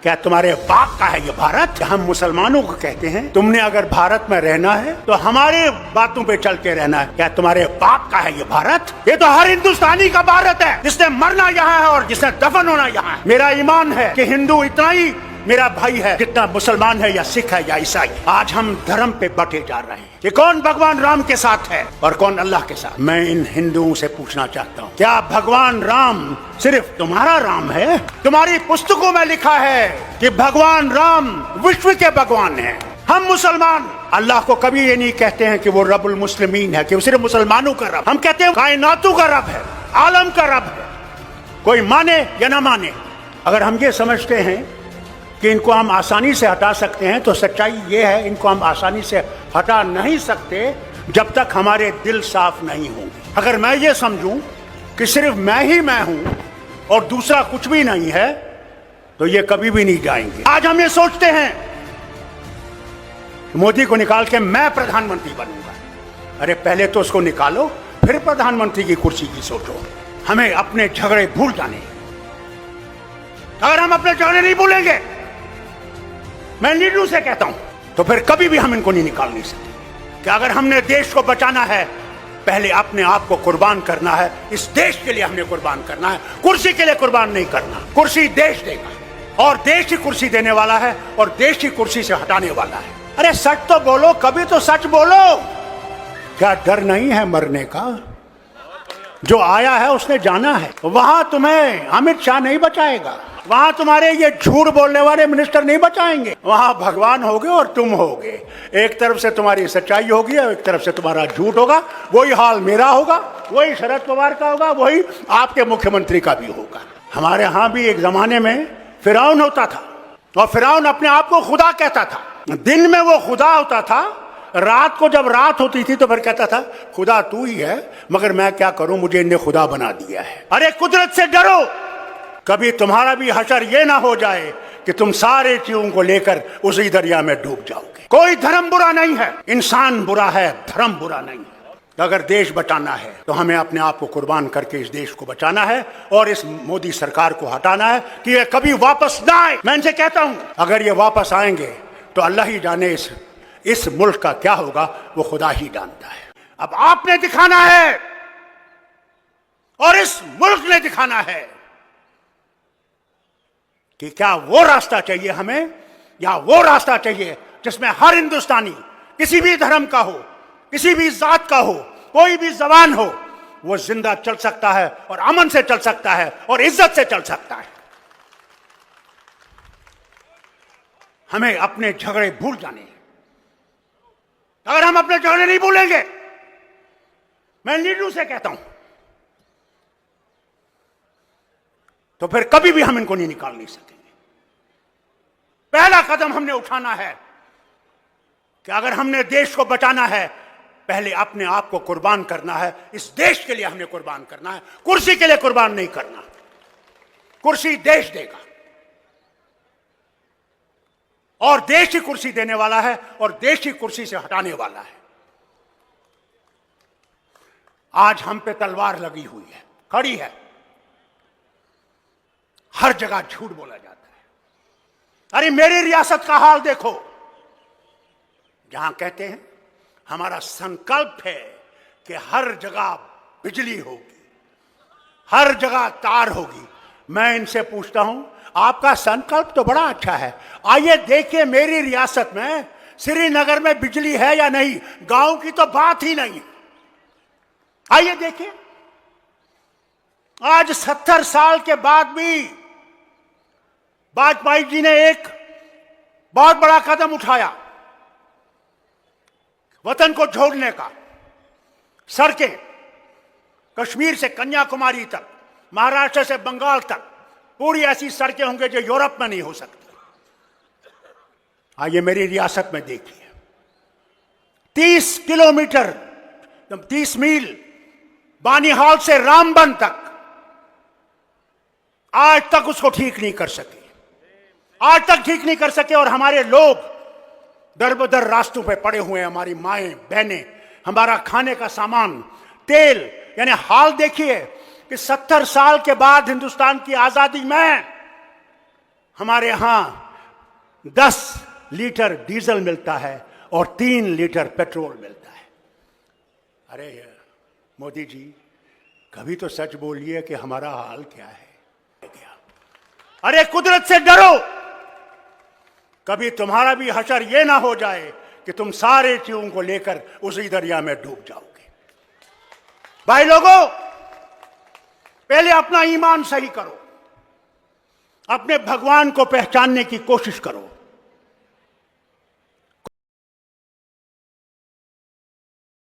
क्या तुम्हारे बाप का है ये भारत? हम मुसलमानों को कहते हैं तुमने अगर भारत में रहना है तो हमारे बातों पे चल के रहना है। क्या तुम्हारे बाप का है ये भारत? ये तो हर हिंदुस्तानी का भारत है, जिसने मरना यहाँ है और जिसने दफन होना यहाँ है। मेरा ईमान है कि हिंदू इतना ही मेरा भाई है जितना मुसलमान है या सिख है या ईसाई। आज हम धर्म पे बटे जा रहे हैं कि कौन भगवान राम के साथ है और कौन अल्लाह के साथ। मैं इन हिंदुओं से पूछना चाहता हूँ, क्या भगवान राम सिर्फ तुम्हारा राम है? तुम्हारी पुस्तकों में लिखा है कि भगवान राम विश्व के भगवान है। हम मुसलमान अल्लाह को कभी ये नहीं कहते हैं कि वो रब्बुल मुस्लिमीन है, कि वो सिर्फ मुसलमानों का रब। हम कहते हैं कायनातों का रब है, आलम का रब है। कोई माने या ना माने, अगर हम ये समझते हैं कि इनको हम आसानी से हटा सकते हैं तो सच्चाई ये है, इनको हम आसानी से हटा नहीं सकते जब तक हमारे दिल साफ नहीं होंगे। अगर मैं ये समझूं कि सिर्फ मैं ही मैं हूं और दूसरा कुछ भी नहीं है तो ये कभी भी नहीं जाएंगे। आज हम ये सोचते हैं मोदी को निकाल के मैं प्रधानमंत्री बनूंगा। अरे पहले तो उसको निकालो, फिर प्रधानमंत्री की कुर्सी की सोचो। हमें अपने झगड़े भूल जाने। अगर हम अपने झगड़े नहीं भूलेंगे, मैं लीडरों से कहता हूं, तो फिर कभी भी हम इनको नहीं निकाल नहीं सकते। कि अगर हमने देश को बचाना है, पहले अपने आप को कुर्बान करना है। इस देश के लिए हमने कुर्बान करना है, कुर्सी के लिए कुर्बान नहीं करना। कुर्सी देश देगा और देश ही कुर्सी देने वाला है और देश ही कुर्सी से हटाने वाला है। अरे सच तो बोलो, कभी तो सच बोलो। क्या डर नहीं है मरने का? जो आया है उसने जाना है। वहां तुम्हें अमित शाह नहीं बचाएगा, वहां तुम्हारे ये झूठ बोलने वाले मिनिस्टर नहीं बचाएंगे। वहां भगवान होगे और तुम होगे। एक तरफ से तुम्हारी सच्चाई होगी और एक तरफ से तुम्हारा झूठ होगा। वही हाल मेरा होगा, वही शरद पवार का होगा, वही आपके मुख्यमंत्री का भी होगा। हमारे यहाँ भी एक जमाने में फिरौन होता था और फिरौन अपने आप को खुदा कहता था। दिन में वो खुदा होता था, रात को जब रात होती थी तो फिर कहता था खुदा तू ही है, मगर मैं क्या करूं, मुझे इन्हें खुदा बना दिया है। अरे कुदरत से डरो, कभी तुम्हारा भी हशर ये ना हो जाए कि तुम सारे चीजों को लेकर उसी दरिया में डूब जाओगे। कोई धर्म बुरा नहीं है, इंसान बुरा है, धर्म बुरा नहीं है। अगर देश बचाना है तो हमें अपने आप को कुर्बान करके इस देश को बचाना है और इस मोदी सरकार को हटाना है कि ये कभी वापस ना आए। मैं इनसे कहता हूं, अगर ये वापस आएंगे तो अल्लाह ही जाने इस मुल्क का क्या होगा, वो खुदा ही जानता है। अब आपने दिखाना है और इस मुल्क ने दिखाना है कि क्या वो रास्ता चाहिए हमें या वो रास्ता चाहिए जिसमें हर हिंदुस्तानी, किसी भी धर्म का हो, किसी भी जात का हो, कोई भी जबान हो, वो जिंदा चल सकता है और अमन से चल सकता है और इज्जत से चल सकता है। हमें अपने झगड़े भूल जाने हैं। अगर हम अपने झगड़े नहीं भूलेंगे, मैं लीडरों से कहता हूं, तो फिर कभी भी हम इनको नहीं निकाल नहीं सकेंगे। पहला कदम हमने उठाना है कि अगर हमने देश को बचाना है, पहले अपने आप को कुर्बान करना है। इस देश के लिए हमने कुर्बान करना है, कुर्सी के लिए कुर्बान नहीं करना। कुर्सी देश देगा और देश ही कुर्सी देने वाला है और देश ही कुर्सी से हटाने वाला है। आज हम पे तलवार लगी हुई है, खड़ी है। हर जगह झूठ बोला जाता है। अरे मेरी रियासत का हाल देखो, जहां कहते हैं हमारा संकल्प है कि हर जगह बिजली होगी, हर जगह तार होगी। मैं इनसे पूछता हूं, आपका संकल्प तो बड़ा अच्छा है, आइए देखिए मेरी रियासत में श्रीनगर में बिजली है या नहीं। गांव की तो बात ही नहीं। आइए देखिए, आज 70 साल के बाद भी वाजपेयी जी ने एक बहुत बड़ा कदम उठाया वतन को जोड़ने का। सड़कें कश्मीर से कन्याकुमारी तक, महाराष्ट्र से बंगाल तक, पूरी ऐसी सड़कें होंगे जो यूरोप में नहीं हो सकती। आइए मेरी रियासत में देखिए, 30 किलोमीटर, 30 मील बानीहाल से रामबन तक आज तक उसको ठीक नहीं कर सके, आज तक ठीक नहीं कर सके। और हमारे लोग दर बदर रास्तों पे पड़े हुए हैं, हमारी माएं बहनें, हमारा खाने का सामान, तेल। यानी हाल देखिए कि 70 साल के बाद हिंदुस्तान की आजादी में हमारे यहां 10 लीटर डीजल मिलता है और 3 लीटर पेट्रोल मिलता है। अरे मोदी जी, कभी तो सच बोलिए कि हमारा हाल क्या है। अरे कुदरत से डरो, कभी तुम्हारा भी हशर ये ना हो जाए कि तुम सारे चीजों को लेकर उसी दरिया में डूब जाओगे। भाई लोगों, पहले अपना ईमान सही करो, अपने भगवान को पहचानने की कोशिश करो।